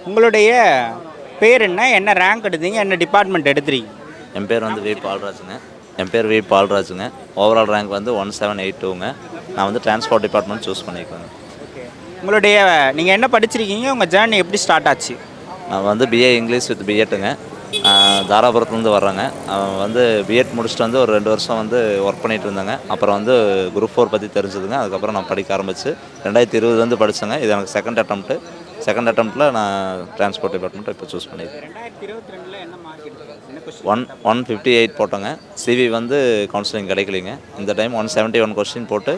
உங்களுடைய பேர் என்ன? என்ன ரேங்க் எடுத்தீங்க? என்ன டிபார்ட்மெண்ட் எடுத்துறீங்க? என் பேர் வந்து வி பால்ராஜுங்க. பால்ராஜுங்க. ஓவரால் ரேங்க் வந்து 1782ங்க. நான் வந்து டிரான்ஸ்போர்ட் டிபார்ட்மெண்ட் சூஸ் பண்ணியிருக்கேங்க. ஓகே. உங்களுடைய நீங்கள் என்ன படிச்சிருக்கீங்க? உங்கள் ஜேர்னி எப்படி ஸ்டார்ட் ஆச்சு? நான் வந்து பிஏ இங்கிலீஷ் வித் பிஎட்டுங்க. தாராபுரத்துலேருந்து வர்றேங்க. வந்து பிஎட் முடிச்சுட்டு வந்து ஒரு 2 வருஷம் வந்து ஒர்க் பண்ணிகிட்டு இருந்தேங்க. அப்புறம் வந்து குரூப் 4 பற்றி தெரிஞ்சதுங்க. அதுக்கப்புறம் நான் படிக்க ஆரம்பித்து 2020 வந்து படித்தேங்க. இது எனக்கு செகண்ட் அட்டம்ப்ட்டில் நான் டிரான்ஸ்போர்ட் டிபார்ட்மெண்ட் இப்போ சூஸ் பண்ணியிருக்கேன். 2022ல் என்ன மார்க் எடுத்தீங்க? 158 போட்டோங்க. சிவி வந்து கவுன்சிலிங் கிடைக்கலிங்க. இந்த டைம் 171 கொஸ்டின் போட்டு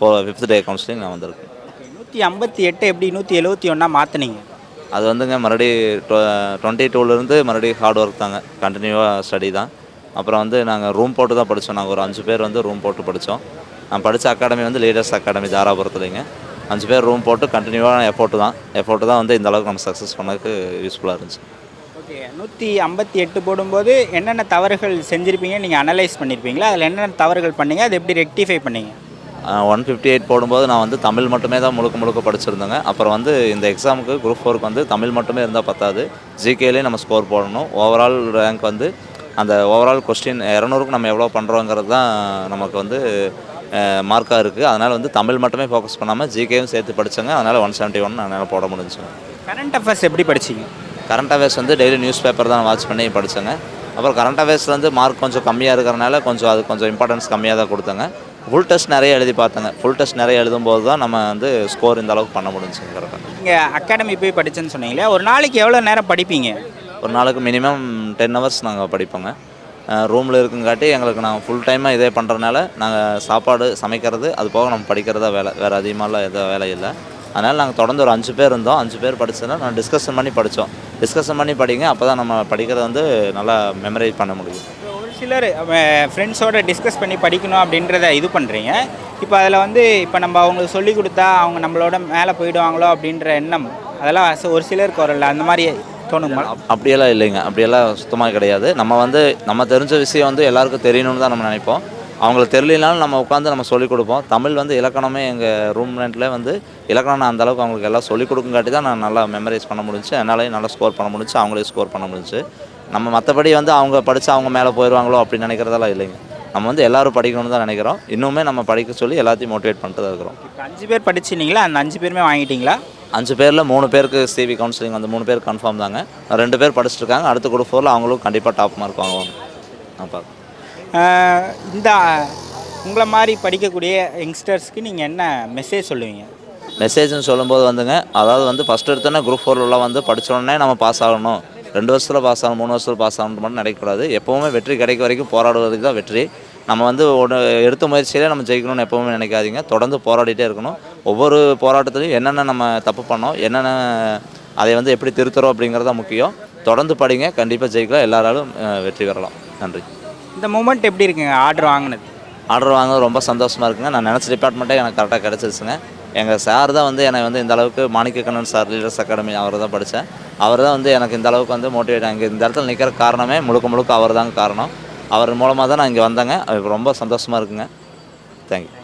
5th டே கவுன்சிலிங் நான் வந்திருக்கேன். 158 எப்படி 171 மாற்றினீங்க? அது வந்துங்க மறுபடியும் 22லேருந்து மறுபடியும் ஹார்ட் ஒர்க் தாங்க. கண்டினியூவாக ஸ்டடி தான். அப்புறம் வந்து நாங்கள் ரூம் போட்டு தான் படித்தோம். நாங்கள் ஒரு 5 பேர் வந்து ரூம் போட்டு படித்தோம். நான் படித்த அகாடமி வந்து லீடர்ஸ் அகாடமி தாராபுரத்துலேங்க. 5 பேர் ரூம் போட்டு கண்டினியூவான எஃபோர்ட்டு தான் வந்து இந்த அளவுக்கு நம்ம சக்ஸஸ் பண்ணதுக்கு யூஸ்ஃபுல்லாக இருந்துச்சு. ஓகே. 158 போடும்போது என்னென்ன தவறுகள் செஞ்சுருப்பீங்க நீங்கள் அனலைஸ் பண்ணியிருப்பீங்களா? அதில் என்னென்ன தவறுகள் பண்ணீங்க? அதை எப்படி ரெக்டிஃபை பண்ணீங்க? 158 போடும்போது நான் வந்து தமிழ் மட்டுமே தான் முழுக்க படிச்சிருந்தேங்க. அப்புறம் வந்து இந்த எக்ஸாமுக்கு குரூப் 4க்கு வந்து தமிழ் மட்டுமே இருந்தால் பத்தாது. ஜிகேலேயும் நம்ம ஸ்கோர் போடணும். ஓவரால் ரேங்க் வந்து அந்த ஓவரால் கொஸ்டின் 200க்கு நம்ம எவ்வளோ பண்ணுறோங்கிறது தான் நமக்கு வந்து மார்க்காக இருக்குது. அதனால் வந்து தமிழ் மட்டுமே ஃபோக்கஸ் பண்ணாமல் ஜிகேயும் சேர்த்து படித்தேங்க. அதனால் 171 என்னால் போட முடிஞ்சுங்க. கரண்ட் அஃபேர்ஸ் எப்படி படிச்சிங்க? கரண்ட் அஃபேர்ஸ் வந்து டெய்லி நியூஸ் பேப்பர் தான் வாட்ச் பண்ணி படித்தேங்க. அப்புறம் கரண்ட் அஃபேர்ஸில் வந்து மார்க் கொஞ்சம் கம்மியாக இருக்கிறனால கொஞ்சம் இம்பார்ட்டன்ஸ் கம்மியாக தான் கொடுத்தேங்க. ஃபுல் டெஸ்ட் நிறைய எழுதி பார்த்தேங்க. ஃபுல் டெஸ்ட் நிறைய எழுதும்போது தான் நம்ம வந்து ஸ்கோர் இந்த அளவுக்கு பண்ண முடிஞ்சுங்க கரெக்டாக. நீங்கள் அகாடமி போய் படித்தேன்னு சொன்னீங்களே, ஒரு நாளைக்கு எவ்வளோ நேரம் படிப்பீங்க? ஒரு நாளுக்கு மினிமம் 10 ஹவர்ஸ் நாங்கள் படிப்போங்க. ரூமில் இருக்குங்காட்டி எங்களுக்கு நாங்கள் ஃபுல் டைமாக இதே பண்ணுறதுனால நாங்கள் சாப்பாடு சமைக்கிறது அது போக நம்ம படிக்கிறதா வேலை, வேறு அதிகமாகலாம் எதுவும் வேலை இல்லை. அதனால் நாங்கள் தொடர்ந்து ஒரு 5 பேர் இருந்தோம். 5 பேர் படித்ததுனா நான் டிஸ்கஷன் பண்ணி படித்தோம். டிஸ்கஷன் பண்ணி படிங்க, அப்போ தான் நம்ம படிக்கிறத வந்து நல்லா மெமரைஸ் பண்ண முடியும். ஒரு சிலர் ஃப்ரெண்ட்ஸோடு டிஸ்கஸ் பண்ணி படிக்கணும் அப்படின்றத இது பண்ணுறீங்க. இப்போ அதில் வந்து இப்போ நம்ம அவங்களுக்கு சொல்லி கொடுத்தா அவங்க நம்மளோட மேலே போயிடுவாங்களோ அப்படின்ற எண்ணம் அதெல்லாம் ஒரு சிலருக்கு வரல, அந்த மாதிரி தோணுமா? அப்படியெல்லாம் இல்லைங்க. அப்படியெல்லாம் சுத்தமாக கிடையாது. நம்ம தெரிஞ்ச விஷயம் வந்து எல்லாருக்கும் தெரியணும்னு தான் நம்ம நினைப்போம். அவங்களுக்கு தெரியலனாலும் நம்ம உட்காந்து நம்ம சொல்லிக் கொடுப்போம். தமிழ் வந்து இலக்கணமே எங்கள் ரூம்மேட்டில் வந்து இலக்கணம் நான் அந்தளவுக்கு அவங்களுக்கு எல்லாம் சொல்லிக் கொடுக்குங்காட்டி தான் நான் நல்லா மெமரைஸ் பண்ண முடிஞ்சு. என்னாலையும் நல்லா ஸ்கோர் பண்ண முடிஞ்சு, அவங்களே ஸ்கோர் பண்ண முடிஞ்சு. நம்ம மற்றபடி வந்து அவங்க படித்தா அவங்க மேலே போயிடுவாங்களோ அப்படி நினைக்கிறதெல்லாம் இல்லைங்க. நம்ம வந்து எல்லோரும் படிக்கணும்னு தான் நினைக்கிறோம். இன்னுமே நம்ம படிக்க சொல்லி எல்லாத்தையும் மோட்டிவேட் பண்ணிட்டு தான் இருக்கிறோம். இப்போ 5 பேர் படிச்சிருந்தீங்களா? அந்த 5 பேருமே வாங்கிட்டீங்களா? 5 பேரில் 3 பேருக்கு சிவி கவுன்சிலிங் வந்து 3 பேர் கன்ஃபார்ம் தாங்க. 2 பேர் படிச்சுட்டு இருக்காங்க. அடுத்த குரூப் 4ல் அவங்களும் கண்டிப்பாக டாப் மார்க் வாங்குவாங்க. நான் பார்க்குறேன். இந்த உங்களை மாதிரி படிக்கக்கூடிய யங்ஸ்டர்ஸ்க்கு நீங்கள் என்ன மெசேஜ் சொல்லுவீங்க? மெசேஜ்னு சொல்லும்போது வந்துங்க, அதாவது வந்து ஃபஸ்ட் எடுத்தோன்னே குரூப் 4 வந்து படித்தோடனே நம்ம பாஸ் ஆகணும், 2 வருஷத்தில் பாஸ் ஆகணும், 3 வருஷத்தில் பாஸ் ஆகணும் மட்டும் நினைக்கக்கூடாது. எப்போவுமே வெற்றி கிடைக்க வரைக்கும் போராடுவதுக்கு தான் வெற்றி. நம்ம வந்து எடுத்த முயற்சியிலே நம்ம ஜெயிக்கணும்னு எப்போவுமே நினைக்காதீங்க. தொடர்ந்து போராடிட்டே இருக்கணும். ஒவ்வொரு போராட்டத்துலையும் என்னென்ன நம்ம தப்பு பண்ணோம், என்னென்ன அதை வந்து எப்படி திருத்துறோம் அப்படிங்கிறது தான் முக்கியம். தொடர்ந்து படிங்க, கண்டிப்பாக ஜெயிக்கலாம், எல்லாராலும் வெற்றி பெறலாம். நன்றி. இந்த மூமெண்ட் எப்படி இருக்குங்க ஆர்டர் வாங்கினது? ஆர்டர் வாங்கினது ரொம்ப சந்தோஷமாக இருக்குங்க. நான் நினச்ச டிபார்ட்மெண்ட்டே எனக்கு கரெக்டாக கிடச்சிருச்சுங்க. எங்கள் சார் தான் வந்து என்னை வந்து இந்த அளவுக்கு மாணிக்கக்கண்ணன் சார் லீடர்ஸ் அகாடமி அவர் தான் படித்தேன். அவர் தான் வந்து எனக்கு இந்த அளவுக்கு வந்து மோட்டிவேட் அங்கே இந்த இடத்துல நிற்கிற காரணமே முழுக்க அவர் தாங்க காரணம். அவர் மூலமாக தான் நான் இங்கே வந்தேங்க. அது ரொம்ப சந்தோஷமாக இருக்குங்க. தேங்க்யூ.